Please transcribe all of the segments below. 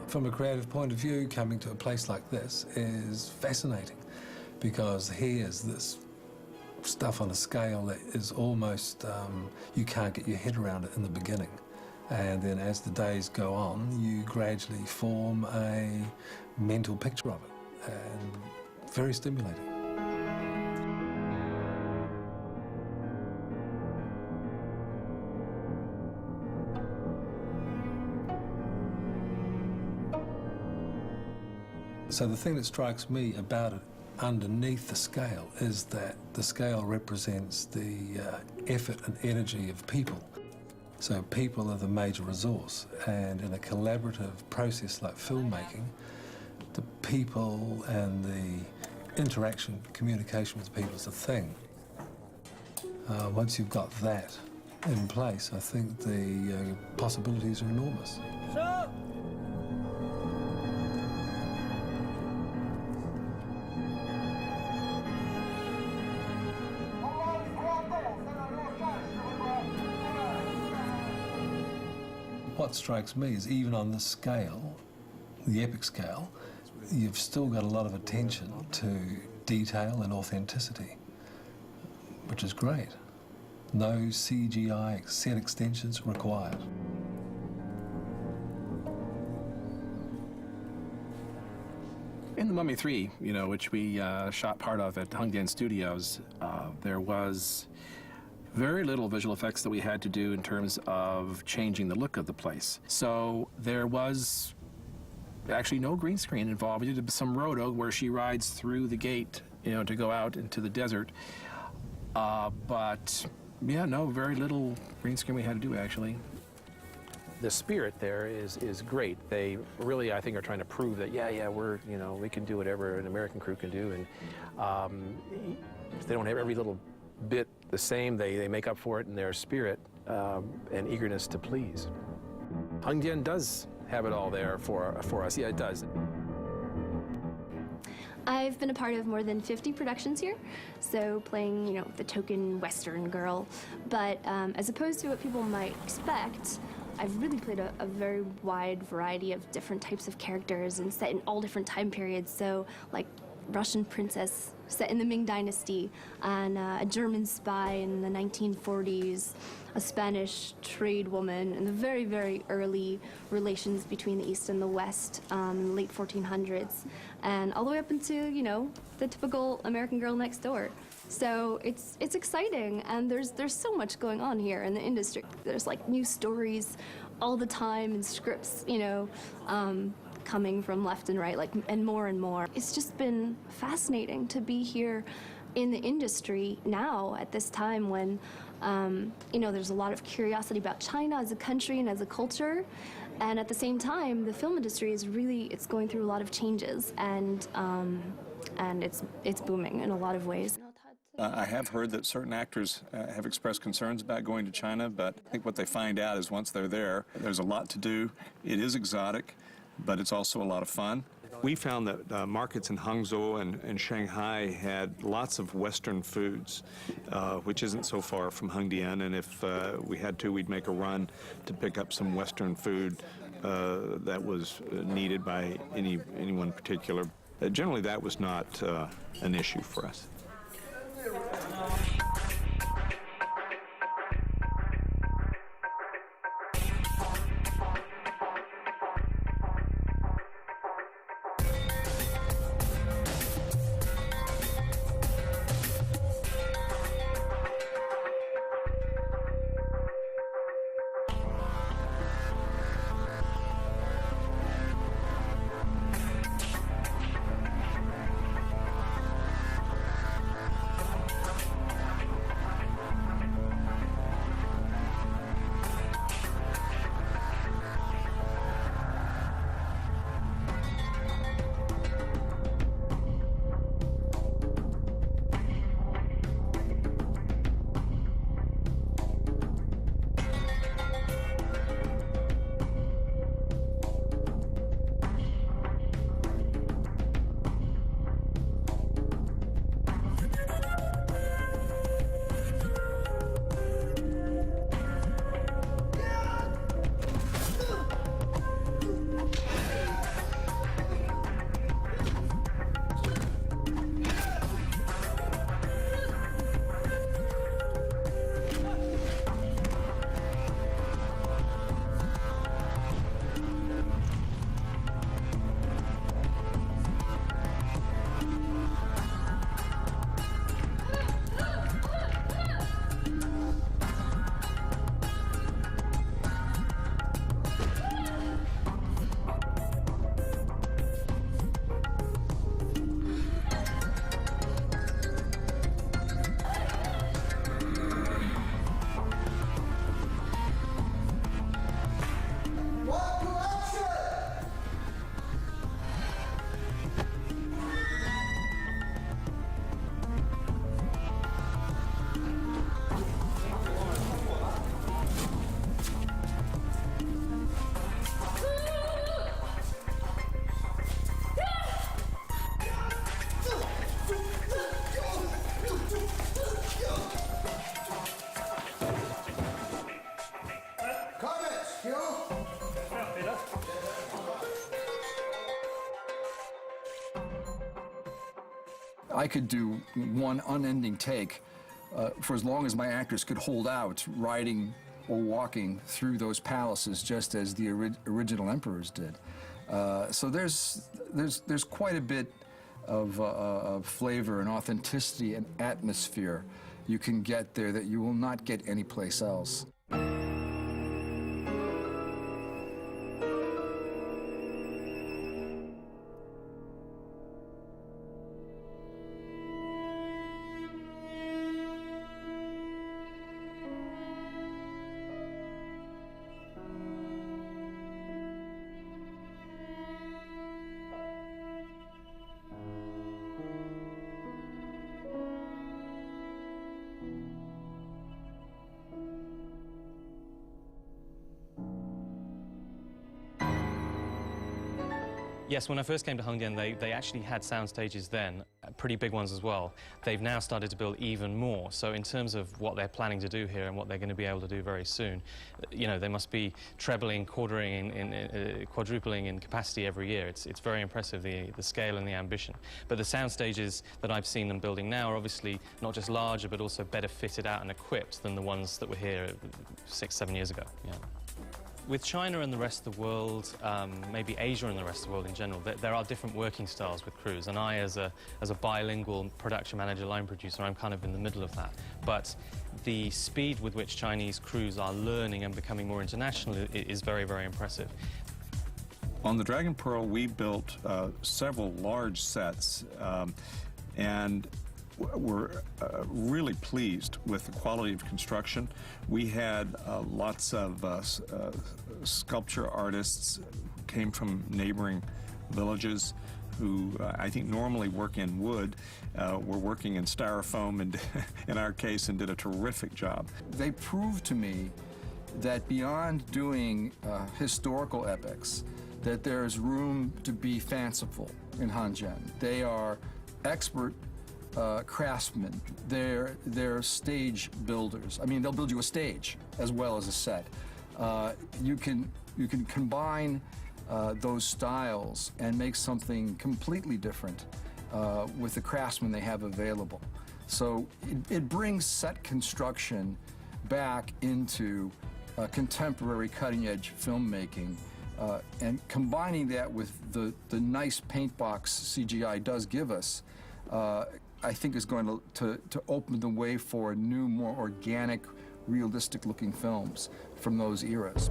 From a creative point of view, coming to a place like this is fascinating because here's this stuff on a scale that is almost, you can't get your head around it in the beginning. And then as the days go on, you gradually form a mental picture of it, and very stimulating. So the thing that strikes me about it underneath the scale is that the scale represents the effort and energy of people. So people are the major resource, and in a collaborative process like filmmaking, the people and the interaction, communication with people is the thing. Once you've got that in place, I think the possibilities are enormous. What strikes me is even on this scale, the epic scale, you've still got a lot of attention to detail and authenticity, which is great. No CGI set extensions required. In The Mummy 3, which we shot part of at Hengdian Studios, there was very little visual effects that we had to do in terms of changing the look of the place. So there was actually no green screen involved. We did some roto where she rides through the gate, to go out into the desert. But yeah, no, very little green screen we had to do actually. The spirit there is great. They really, I think, are trying to prove that we're we can do whatever an American crew can do, and they don't have every little bit the same. They make up for it in their spirit and eagerness to please. Hengdian does have it all there for us. Yeah, it does. I've been a part of more than 50 productions here, so playing, the token Western girl. But as opposed to what people might expect, I've really played a very wide variety of different types of characters and set in all different time periods. So, like Russian princess set in the Ming Dynasty, and a German spy in the 1940s, a Spanish trade woman in the very, very early relations between the East and the West in the late 1400s, and all the way up into, the typical American girl next door. So it's exciting, and there's so much going on here in the industry. There's like new stories all the time and scripts, coming from left and right, and more. It's just been fascinating to be here in the industry now at this time when, there's a lot of curiosity about China as a country and as a culture. And at the same time, the film industry is it's going through a lot of changes, and it's booming in a lot of ways. I have heard that certain actors have expressed concerns about going to China, but I think what they find out is once they're there, there's a lot to do. It is exotic, but it's also a lot of fun. We found that markets in Hangzhou and Shanghai had lots of Western foods, which isn't so far from Hengdian, and if we had to, we'd make a run to pick up some Western food that was needed by anyone particular. Generally, that was not an issue for us. I could do one unending take for as long as my actors could hold out, riding or walking through those palaces, just as the original emperors did. So there's quite a bit of flavor and authenticity and atmosphere you can get there that you will not get anyplace else. Yes, when I first came to Hengdian, they actually had sound stages then, pretty big ones as well. They've now started to build even more. So in terms of what they're planning to do here and what they're going to be able to do very soon, you know, they must be trebling, quadrupling in capacity every year. It's very impressive, the scale and the ambition. But the sound stages that I've seen them building now are obviously not just larger, but also better fitted out and equipped than the ones that were here 6, 7 years ago. Yeah. With China and the rest of the world, maybe Asia and the rest of the world in general, there are different working styles with crews, and I, as a bilingual production manager, line producer, I'm kind of in the middle of that. But the speed with which Chinese crews are learning and becoming more international is very, very impressive. On the Dragon Pearl, we built several large sets, and we're really pleased with the quality of construction. We had lots of sculpture artists who came from neighboring villages who I think normally work in wood, were working in styrofoam, and in our case, and did a terrific job. They proved to me that beyond doing historical epics, that there's room to be fanciful in Hengdian. They are expert craftsmen. They're stage builders. I mean, they'll build you a stage as well as a set. You can combine those styles and make something completely different with the craftsmen they have available. So it brings set construction back into contemporary cutting-edge filmmaking, and combining that with the nice paint box CGI does give us, I think is going to open the way for new, more organic, realistic-looking films from those eras.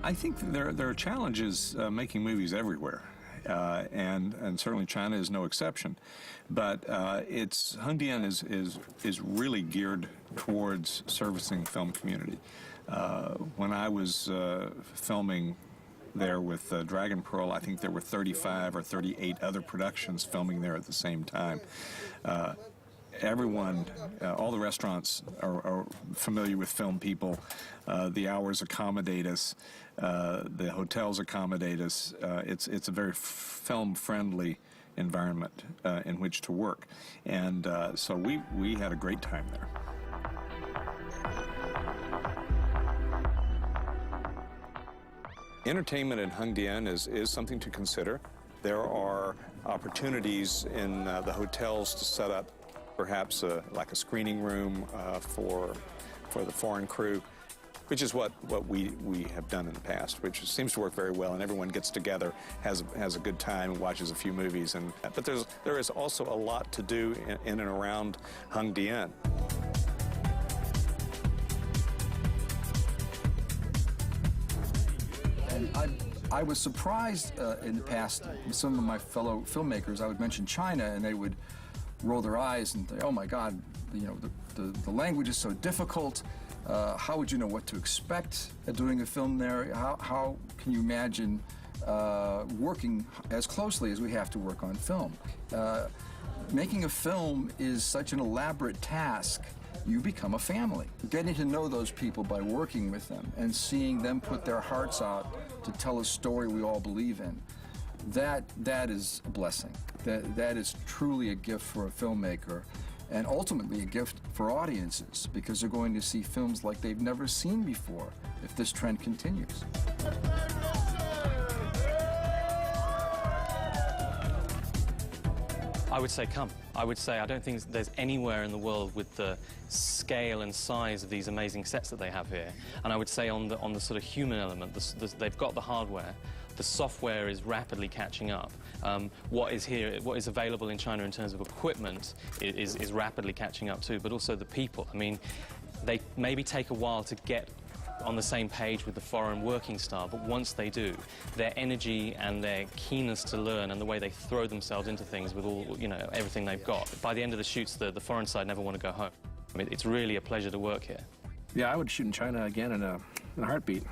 I think there are challenges making movies everywhere, and certainly China is no exception. But Hengdian is really geared towards servicing the film community. When I was filming there with Dragon Pearl, I think there were 35 or 38 other productions filming there at the same time. Everyone, all the restaurants are familiar with film people. The hours accommodate us. The hotels accommodate us. It's a very film-friendly environment in which to work. And so we had a great time there. Entertainment in Hengdian is something to consider. There are opportunities in the hotels to set up perhaps like a screening room for the foreign crew, which is what we have done in the past, which seems to work very well, and everyone gets together, has a good time, and watches a few movies. But there is also a lot to do in and around Hengdian. And I was surprised in the past with some of my fellow filmmakers. I would mention China, and they would roll their eyes and say, "Oh my God, you know, the language is so difficult. how would you know what to expect doing a film there? How can you imagine working as closely as we have to work on film? Making a film is such an elaborate task. You become a family. Getting to know those people by working with them and seeing them put their hearts out to tell a story we all believe in, that is a blessing. That is truly a gift for a filmmaker, and ultimately a gift for audiences, because they're going to see films like they've never seen before if this trend continues. I would say come. I would say I don't think there's anywhere in the world with the scale and size of these amazing sets that they have here. And I would say on the sort of human element, they've got the hardware. The software is rapidly catching up. What is available in China in terms of equipment is rapidly catching up too, but also the people. I mean, they maybe take a while to get on the same page with the foreign working style, but once they do, their energy and their keenness to learn and the way they throw themselves into things with all, you know, everything they've got, by the end of the shoots, the foreign side never want to go home. I mean, it's really a pleasure to work here. Yeah, I would shoot in China again in a heartbeat.